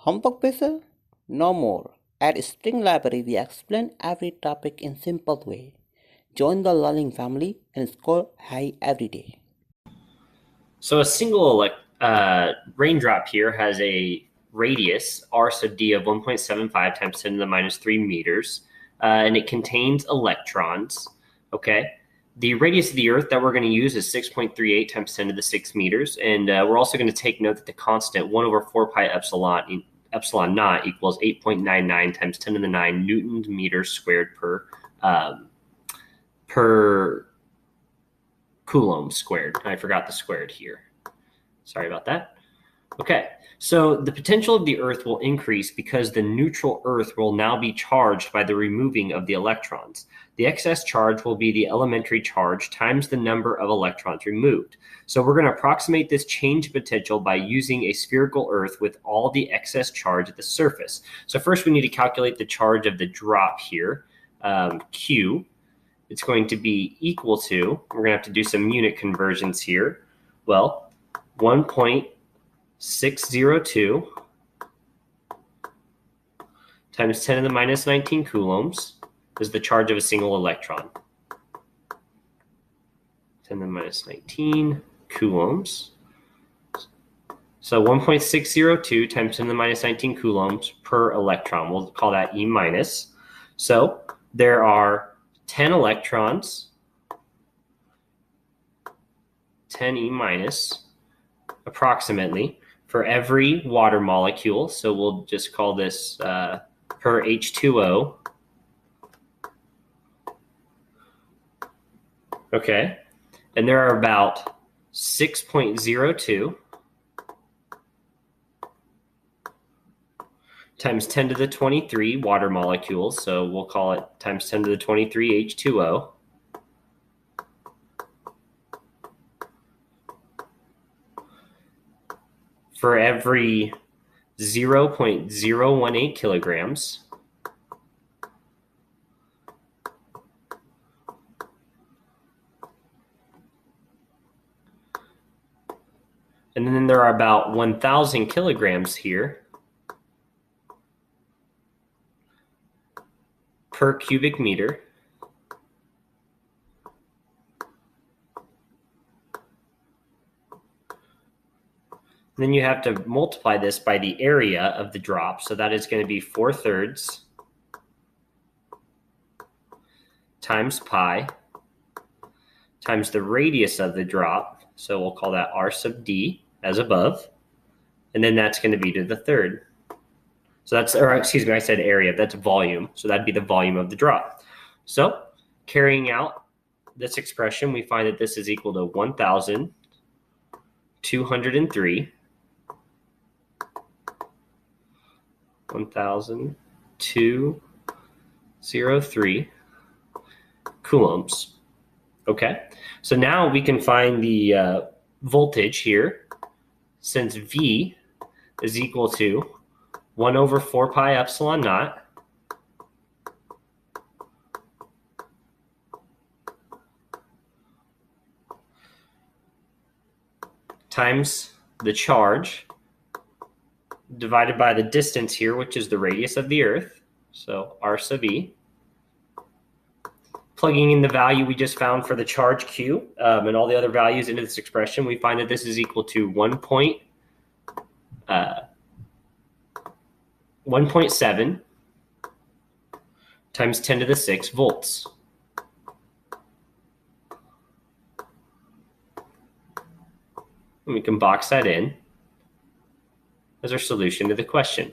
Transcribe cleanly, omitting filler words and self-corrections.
Homework busy? No more. At Spring Library, we explain every topic in simple way. Join the learning family and score high every day. So a single raindrop here has a radius r sub d of 1.75 times 10 to the minus 3 meters, and it contains electrons. Okay. The radius of the Earth that we're going to use is 6.38 times 10 to the 6 meters, and we're also going to take note that the constant 1 over 4 pi epsilon naught equals 8.99 times 10 to the 9 newtons meters squared per coulomb squared. I forgot the squared here. Sorry about that. Okay, so the potential of the Earth will increase because the neutral Earth will now be charged by the removing of the electrons. The excess charge will be the elementary charge times the number of electrons removed. So we're going to approximate this change potential by using a spherical Earth with all the excess charge at the surface. So first we need to calculate the charge of the drop here, Q. It's going to be equal to, we're going to have to do some unit conversions here. Well, 1.602 times 10 to the minus 19 coulombs is the charge of a single electron. 10 to the minus 19 coulombs. So 1.602 times 10 to the minus 19 coulombs per electron. We'll call that E minus. So there are 10 electrons, 10 E minus, approximately, for every water molecule. So we'll just call this per H2O. Okay. And there are about 6.02 times 10 to the 23 water molecules. So we'll call it times 10 to the 23 H2O. For every 0.018 kilograms. And then there are about 1,000 kilograms here per cubic meter. Then you have to multiply this by the area of the drop. So that is going to be 4/3 times pi times the radius of the drop. So we'll call that r sub d as above. And then that's going to be to the third. So that's, or excuse me, I said area. That's volume. So that'd be the volume of the drop. So carrying out this expression, we find that this is equal to 1,203 coulombs. Okay, so now we can find the voltage here, since V is equal to 1 over 4 pi epsilon naught times the charge divided by the distance here, which is the radius of the Earth, so r sub e. Plugging in the value we just found for the charge Q and all the other values into this expression, we find that this is equal to 1.7 times 10 to the 6 volts. And we can box that in as our solution to the question.